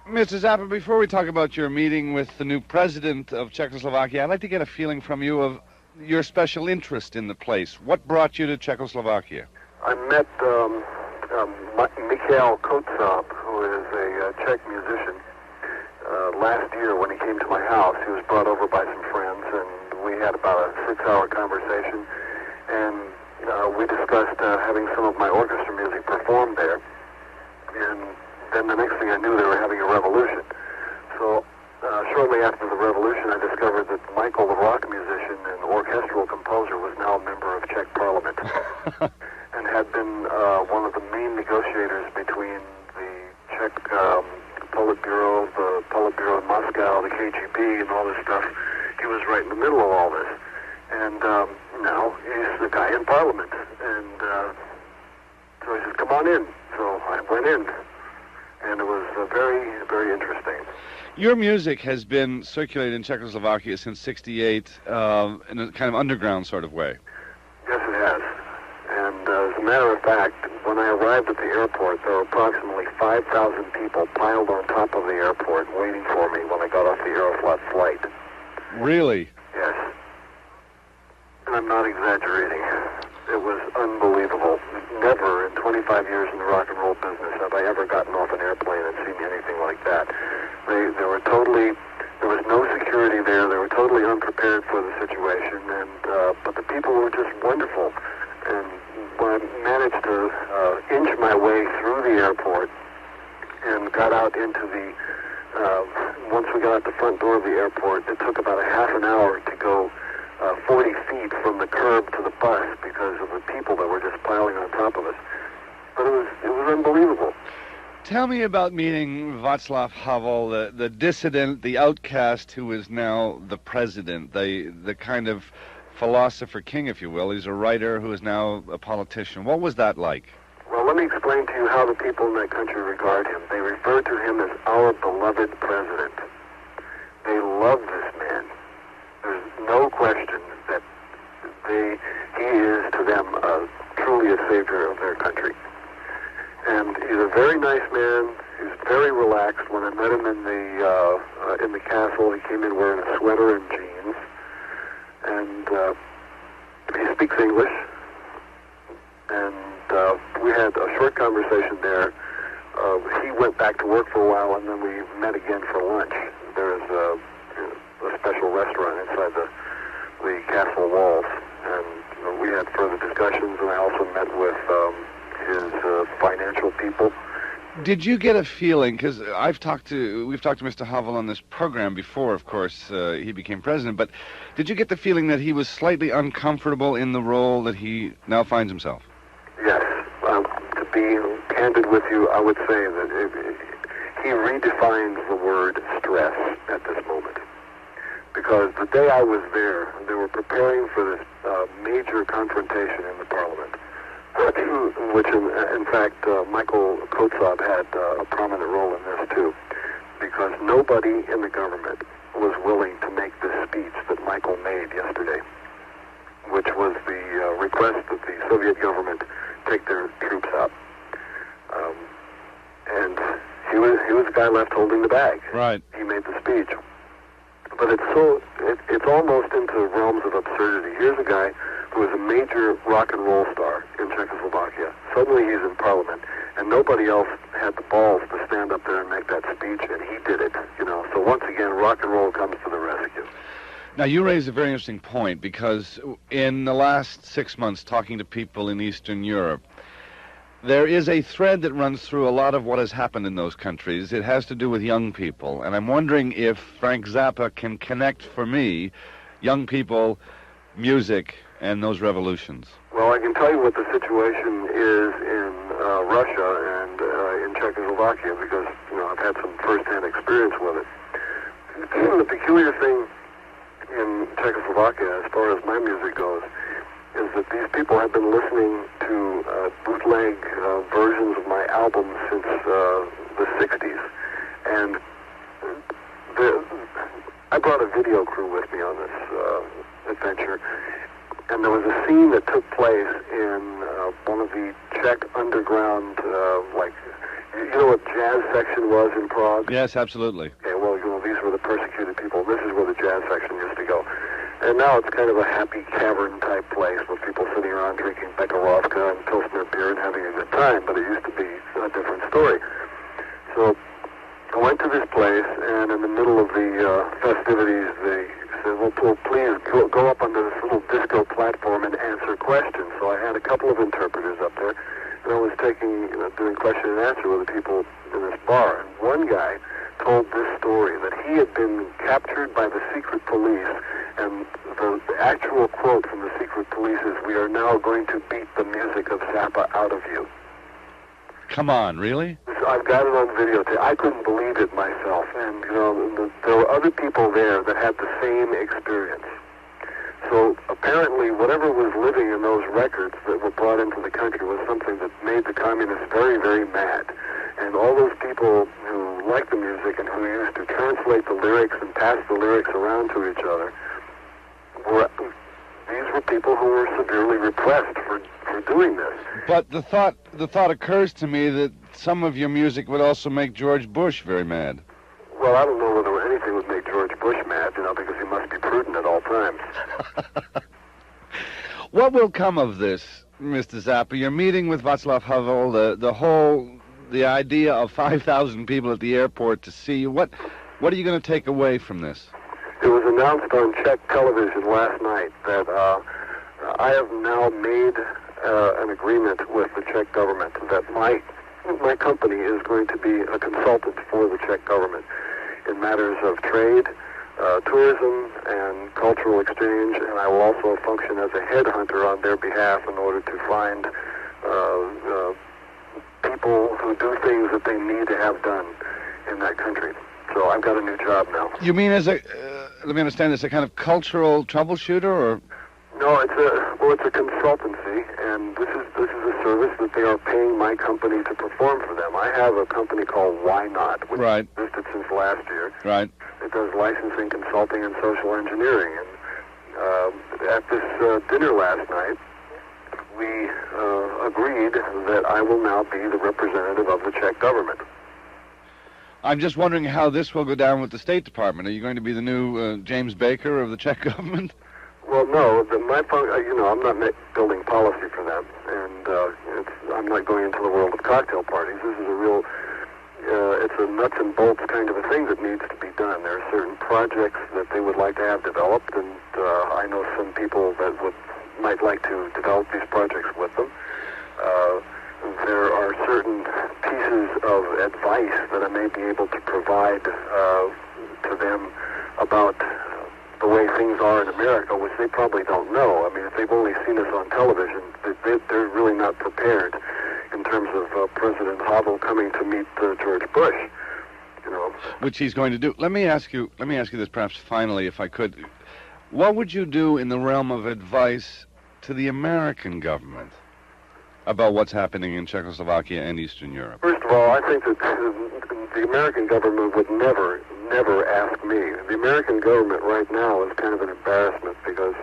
Mr. Zappa, before we talk about your meeting with the new president of Czechoslovakia, I'd like to get a feeling from you of your special interest in the place. What brought you to Czechoslovakia? I met Mikhail Kotsab, who is a Czech musician. Last year when he came to my house, he was brought over by some friends, and we had about a 6-hour conversation, and we discussed having some of my orchestra music performed there, and then the next thing I knew, they were having a revolution. So shortly after the revolution, I discovered that Michael, the rock musician and orchestral composer, was now a member of Czech Parliament and had been one of the main negotiators between the Czech Politburo, the Politburo in Moscow, the KGB, and all this stuff. He was right in the middle of all this. And now he's the guy in Parliament. And so he says, come on in. So I went in. And it was very, very interesting. Your music has been circulated in Czechoslovakia since '68 in a kind of underground sort of way. Yes, it has. And as a matter of fact, when I arrived at the airport, there were approximately 5,000 people piled on top of the airport waiting for me when I got off the Aeroflot flight. Really? Yes. And I'm not exaggerating. It was unbelievable. Never in 25 years in the rock and roll business have I ever gotten off an airplane and seen anything like that. There was no security there. They were totally unprepared for the situation, and but the people were just wonderful. And when I managed to inch my way through the airport and got out into the, once we got out the front door of the airport, it took about a half an hour to go 40 feet from the curb to the bus because of the people that were just piling on top of us. But it was unbelievable. Tell me about meeting Václav Havel, the dissident, the outcast who is now the president, the kind of philosopher king, if you will. He's a writer who is now a politician. What was that like? Well, let me explain to you how the people in that country regard him. They refer to him as our beloved president. They love this man. There's no question that he is to them truly a savior of their country. And he's a very nice man. He's very relaxed. When I met him in the castle, he came in wearing a sweater and jeans. And he speaks English. And we had a short conversation there. He went back to work for a while, and then we met again for lunch. There's a special restaurant inside the castle walls, and we had further discussions. And I also met with his financial people. Did you get a feeling, because we've talked to Mr. Havel on this program before, of course, he became president, but did you get the feeling that he was slightly uncomfortable in the role that he now finds himself? Yes. To be candid with you, I would say that he redefines the word stress at this moment. Because the day I was there, they were preparing for this major confrontation in the Parliament, which in fact Michael Kotsab had a prominent role in this too, because nobody in the government was willing to make this speech that Michael made yesterday, which was the request that the Soviet government take their troops out. And he was the guy left holding the bag. Right. He made the speech. But it's almost into realms of absurdity. Here's a guy who is a major rock and roll star in Czechoslovakia. Suddenly he's in Parliament, and nobody else had the balls to stand up there and make that speech, and he did it. So once again, rock and roll comes to the rescue. Now, you raise a very interesting point, because in the last 6 months, talking to people in Eastern Europe, there is a thread that runs through a lot of what has happened in those countries. It has to do with young people, and I'm wondering if Frank Zappa can connect, for me, young people, music, and those revolutions. Well, I can tell you what the situation is in Russia and in Czechoslovakia, because I've had some first-hand experience with it. The peculiar thing in Czechoslovakia, as far as my music goes, is that these people have been listening to bootleg versions of my albums since the 60s. And I brought a video crew with me on this adventure. And there was a scene that took place in one of the Czech underground, you know what jazz section was in Prague? Yes, absolutely. Okay, well, these were the persecuted people. This is where the jazz section used to go. And now it's kind of a happy cavern-type place with people sitting around drinking Becherovka and Pilsner beer and having a good time, but it used to be a different story. So I went to this place, and in the middle of the festivities, they said, well, please go up onto this little disco platform and answer questions. So I had a couple of interpreters up there, and I was doing question and answer with the people in this bar. And one guy told this story, that he had been captured by the secret police, and the actual quote from the secret police is, "We are now going to beat the music of Zappa out of you." Come on, really? So I've got it on videotape. I couldn't believe it myself, and there were other people there that had the same experience. So apparently, whatever was living in those records that were brought into the country was something that made the communists very, very mad. And all those people who liked the music and who used to translate the lyrics and pass the lyrics around to each other, these were people who were severely repressed for doing this. But the thought occurs to me that some of your music would also make George Bush very mad. Well, I don't know whether anything would make George Bush mad, because he must be prudent at all times. What will come of this, Mr. Zappa? Your meeting with Václav Havel, the idea of 5,000 people at the airport to see you. What are you going to take away from this? It was announced on Czech television last night that I have now made an agreement with the Czech government that my company is going to be a consultant for the Czech government in matters of trade, tourism, and cultural exchange, and I will also function as a headhunter on their behalf in order to find people who do things that they need to have done in that country. So I've got a new job now. You mean as a, let me understand, as a kind of cultural troubleshooter, or? No, it's a consultancy, and this is a service that they are paying my company to perform for them. I have a company called Why Not, which has existed since last year. Right. It does licensing, consulting, and social engineering. And at this dinner last night, we agreed that I will now be the representative of the Czech government. I'm just wondering how this will go down with the State Department. Are you going to be the new James Baker of the Czech government? Well, no. I'm not building policy for them, and I'm not going into the world of cocktail parties. This is a real, it's a nuts and bolts kind of a thing that needs to be done. There are certain projects that they would like to have developed, and I know some people that might like to develop these projects with them. There are certain pieces of advice that I may be able to provide to them about the way things are in America, which they probably don't know. I mean, if they've only seen us on television, they're really not prepared in terms of President Havel coming to meet George Bush. Which he's going to do. Let me ask you this, perhaps finally, if I could. What would you do in the realm of advice to the American government about what's happening in Czechoslovakia and Eastern Europe? First of all, I think that the American government would never ask me. The American government right now is kind of an embarrassment because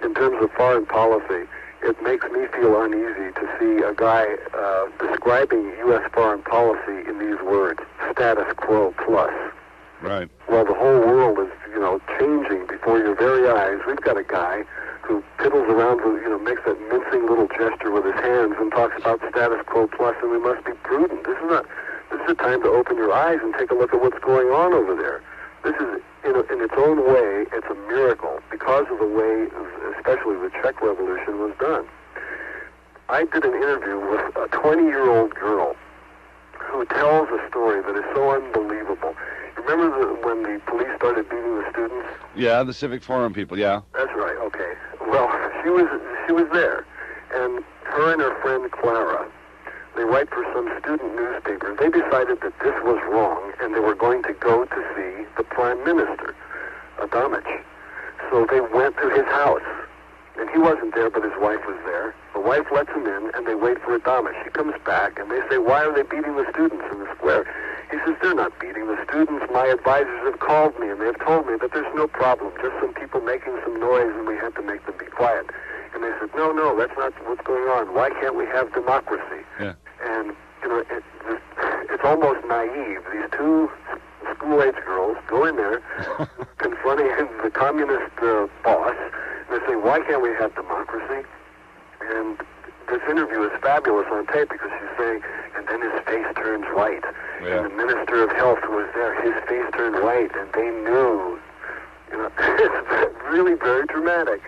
in terms of foreign policy, it makes me feel uneasy to see a guy describing U.S. foreign policy in these words, status quo plus. Right. Well, the whole world is, changing before your very eyes. We've got a guy who piddles around with, makes that mincing little gesture with his hands and talks about status quo plus, and we must be prudent. This is a time to open your eyes and take a look at what's going on over there. This is, in its own way, it's a miracle because of the way, especially the Czech Revolution was done. I did an interview with a 20-year-old girl who tells a story that is so unbelievable. Remember when the police started beating the students? Yeah, the Civic Forum people, yeah. That's right, okay. Well, she was there, and her and her friend Clara, they write for some student newspaper. They decided that this was wrong, and they were going to go to see the Prime Minister, Adamich. So they went to his house, and he wasn't there, but his wife was there. The wife lets him in, and they wait for Adamich. He comes back, and they say, why are they beating the students in the square? He says, they're not beating the students. My advisors have called me, and they've told me that there's no problem, just some people making some noise, and we have to make them be quiet. And they said, no, that's not what's going on. Why can't we have democracy? Yeah. And, it's almost naive. These two school-age girls go in there confronting the communist boss, and they say, why can't we have democracy? And this interview is fabulous on tape because she's saying, and then his face turns white. Yeah. And the Minister of Health who was there, his face turned white, and they knew. You know, it's really very dramatic.